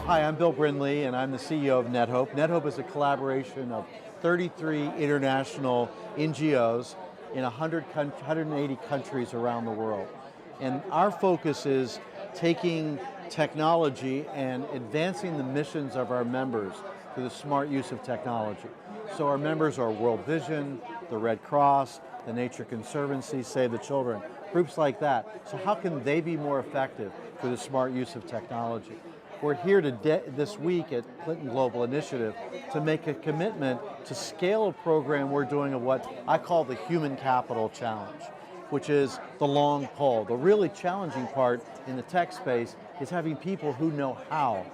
Hi, I'm Bill Brindley, and I'm the CEO of NetHope. NetHope is a collaboration of 33 international NGOs in 180 countries around the world. And our focus is taking technology and advancing the missions of our members through the smart use of technology. So our members are World Vision, the Red Cross, the Nature Conservancy, Save the Children, groups like that. So how can they be more effective through the smart use of technology? We're here this week at Clinton Global Initiative to make a commitment to scale a program we're doing of what I call the Human Capital Challenge, which is the long pole. The really challenging part in the tech space is having people who know how,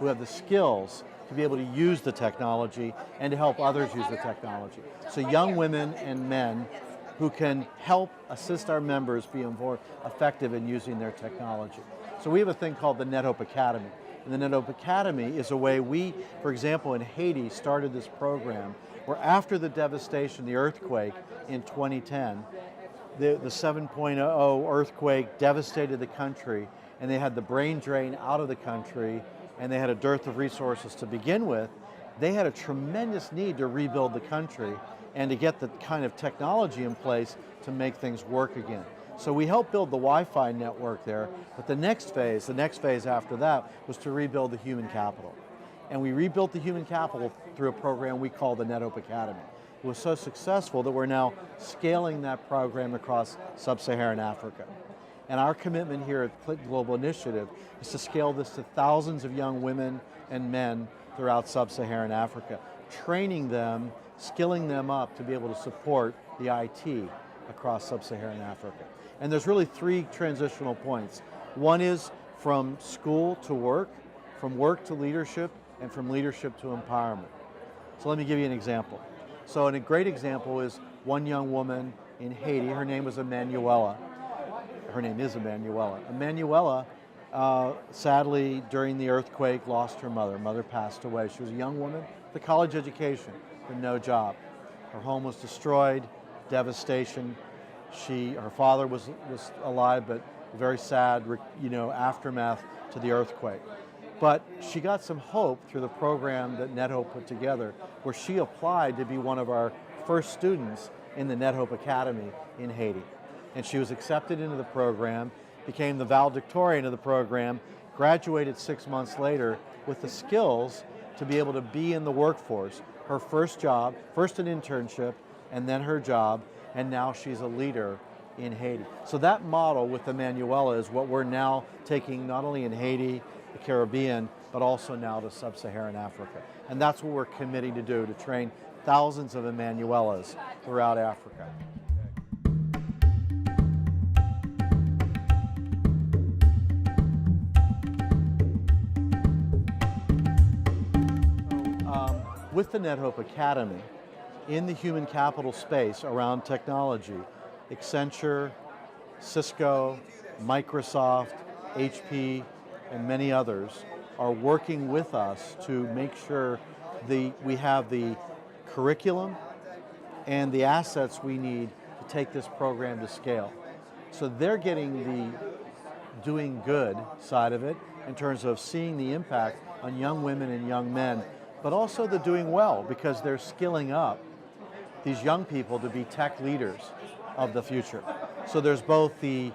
who have the skills to be able to use the technology and to help others use the technology. So young women and men who can help assist our members be more effective in using their technology. So we have a thing called the NetHope Academy. And the NetHope Academy is a way we, for example, in Haiti, started this program where after the devastation, the earthquake in 2010, the 7.0 earthquake devastated the country, and they had the brain drain out of the country, and they had a dearth of resources to begin with. They had a tremendous need to rebuild the country and to get the kind of technology in place to make things work again. So we helped build the Wi-Fi network there, but the next phase after that was to rebuild the human capital. And we rebuilt the human capital through a program we call the NetHope Academy. It was so successful that we're now scaling that program across sub-Saharan Africa. And our commitment here at Clinton Global Initiative is to scale this to thousands of young women and men throughout sub-Saharan Africa, training them, skilling them up to be able to support the IT across sub-Saharan Africa. And there's really three transitional points. One is from school to work, from work to leadership, and from leadership to empowerment. So let me give you an example. So a great example is one young woman in Haiti. Her name was Emanuela. Her name is Emanuela. Emanuela, sadly, during the earthquake, lost her mother. Mother passed away. She was a young woman with a college education, but no job. Her home was destroyed, devastation. Her father was alive, but very sad, aftermath to the earthquake. But she got some hope through the program that NetHope put together, where she applied to be one of our first students in the NetHope Academy in Haiti. And she was accepted into the program, became the valedictorian of the program, graduated 6 months later with the skills to be able to be in the workforce. Her first job, first an internship, and then her job, and now she's a leader in Haiti. So that model with Emanuela is what we're now taking not only in Haiti, the Caribbean, but also now to sub-Saharan Africa. And that's what we're committing to do, to train thousands of Emanuelas throughout Africa. With the NetHope Academy, in the human capital space around technology, Accenture, Cisco, Microsoft, HP, and many others are working with us to make sure we have the curriculum and the assets we need to take this program to scale. So they're getting the doing good side of it in terms of seeing the impact on young women and young men, but also the doing well, because they're skilling up these young people to be tech leaders of the future. So there's both the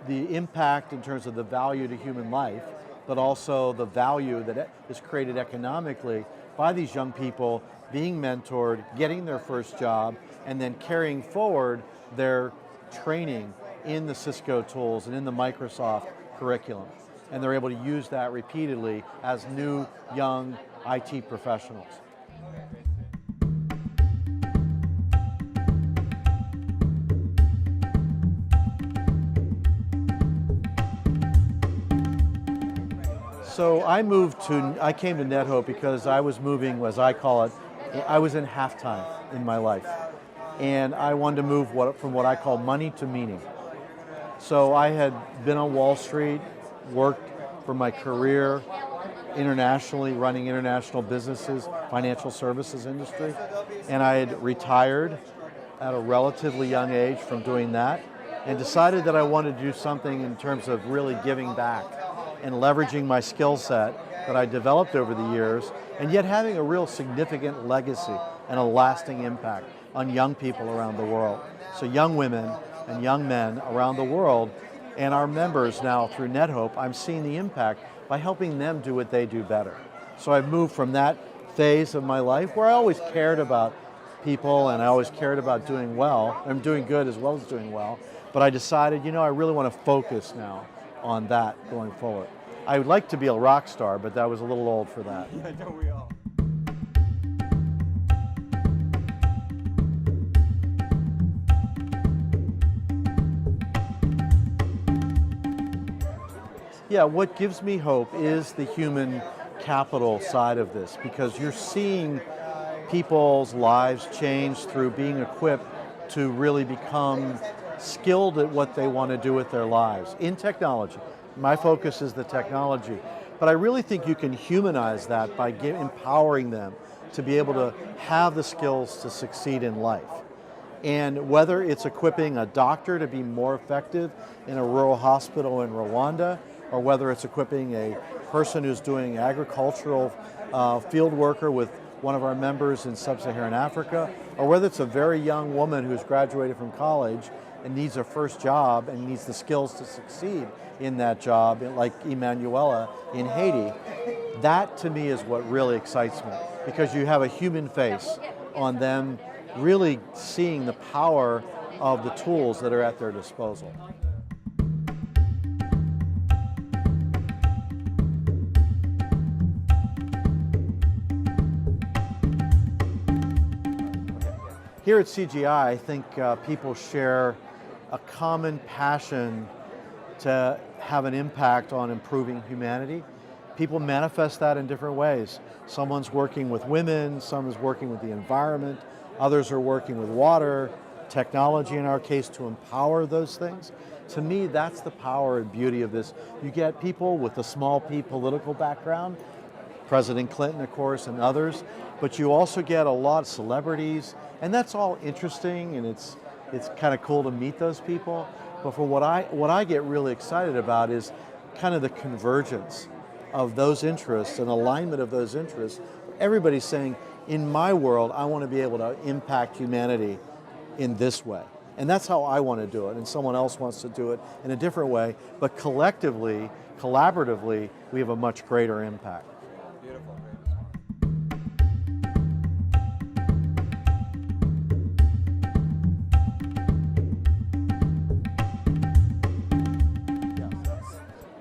impact in terms of the value to human life, but also the value that is created economically by these young people being mentored, getting their first job, and then carrying forward their training in the Cisco tools and in the Microsoft curriculum. And they're able to use that repeatedly as new, young IT professionals. So I came to NetHope because I was moving, as I call it, I was in halftime in my life. And I wanted to move from what I call money to meaning. So I had been on Wall Street, worked for my career internationally, running international businesses, financial services industry. And I had retired at a relatively young age from doing that and decided that I wanted to do something in terms of really giving back. and leveraging my skill set that I developed over the years, and yet having a real significant legacy and a lasting impact on young people around the world. So young women and young men around the world, and our members now through NetHope, I'm seeing the impact by helping them do what they do better. So I've moved from that phase of my life where I always cared about people and I always cared about doing well. I'm doing good as well as doing well, but I decided, I really want to focus now on that going forward. I would like to be a rock star, but that was a little old for that. Yeah, don't we all? Yeah, what gives me hope is the human capital side of this, because you're seeing people's lives change through being equipped to really become skilled at what they want to do with their lives in technology. My focus is the technology, but I really think you can humanize that by empowering them to be able to have the skills to succeed in life. And whether it's equipping a doctor to be more effective in a rural hospital in Rwanda, or whether it's equipping a person who's doing agricultural field worker with one of our members in sub-Saharan Africa, or whether it's a very young woman who's graduated from college and needs her first job and needs the skills to succeed in that job, like Emanuela in Haiti. That to me is what really excites me, because you have a human face on them really seeing the power of the tools that are at their disposal. Here at CGI, I think people share a common passion to have an impact on improving humanity. People manifest that in different ways. Someone's working with women, some is working with the environment, others are working with water, technology in our case to empower those things. To me, that's the power and beauty of this. You get people with a small p political background, President Clinton, of course, and others, but you also get a lot of celebrities, and that's all interesting, and it's kind of cool to meet those people. But for what I get really excited about is kind of the convergence of those interests and alignment of those interests. Everybody's saying, in my world, I want to be able to impact humanity in this way. And that's how I want to do it, and someone else wants to do it in a different way, but collectively, collaboratively, we have a much greater impact. Beautiful.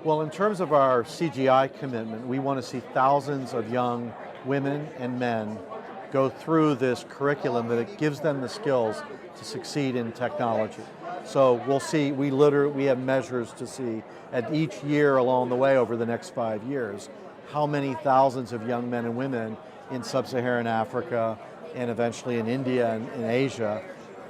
Well, in terms of our CGI commitment, we want to see thousands of young women and men go through this curriculum that gives them the skills to succeed in technology. So we'll see, we have measures to see at each year along the way over the next 5 years, how many thousands of young men and women in sub-Saharan Africa and eventually in India and in Asia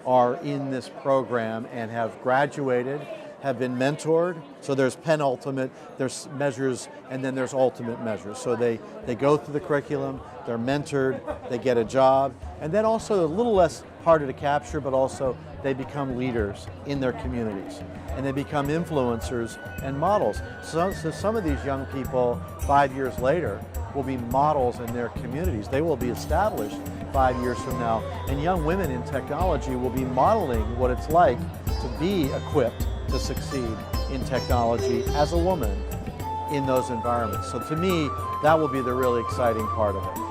are in this program and have graduated, have been mentored. So there's penultimate, there's measures, and then there's ultimate measures. So they go through the curriculum, they're mentored, they get a job, and then also a little less harder to capture, but also they become leaders in their communities. And they become influencers and models. So some of these young people, 5 years later, will be models in their communities. They will be established 5 years from now. And young women in technology will be modeling what it's like to be equipped to succeed in technology as a woman in those environments. So to me, that will be the really exciting part of it.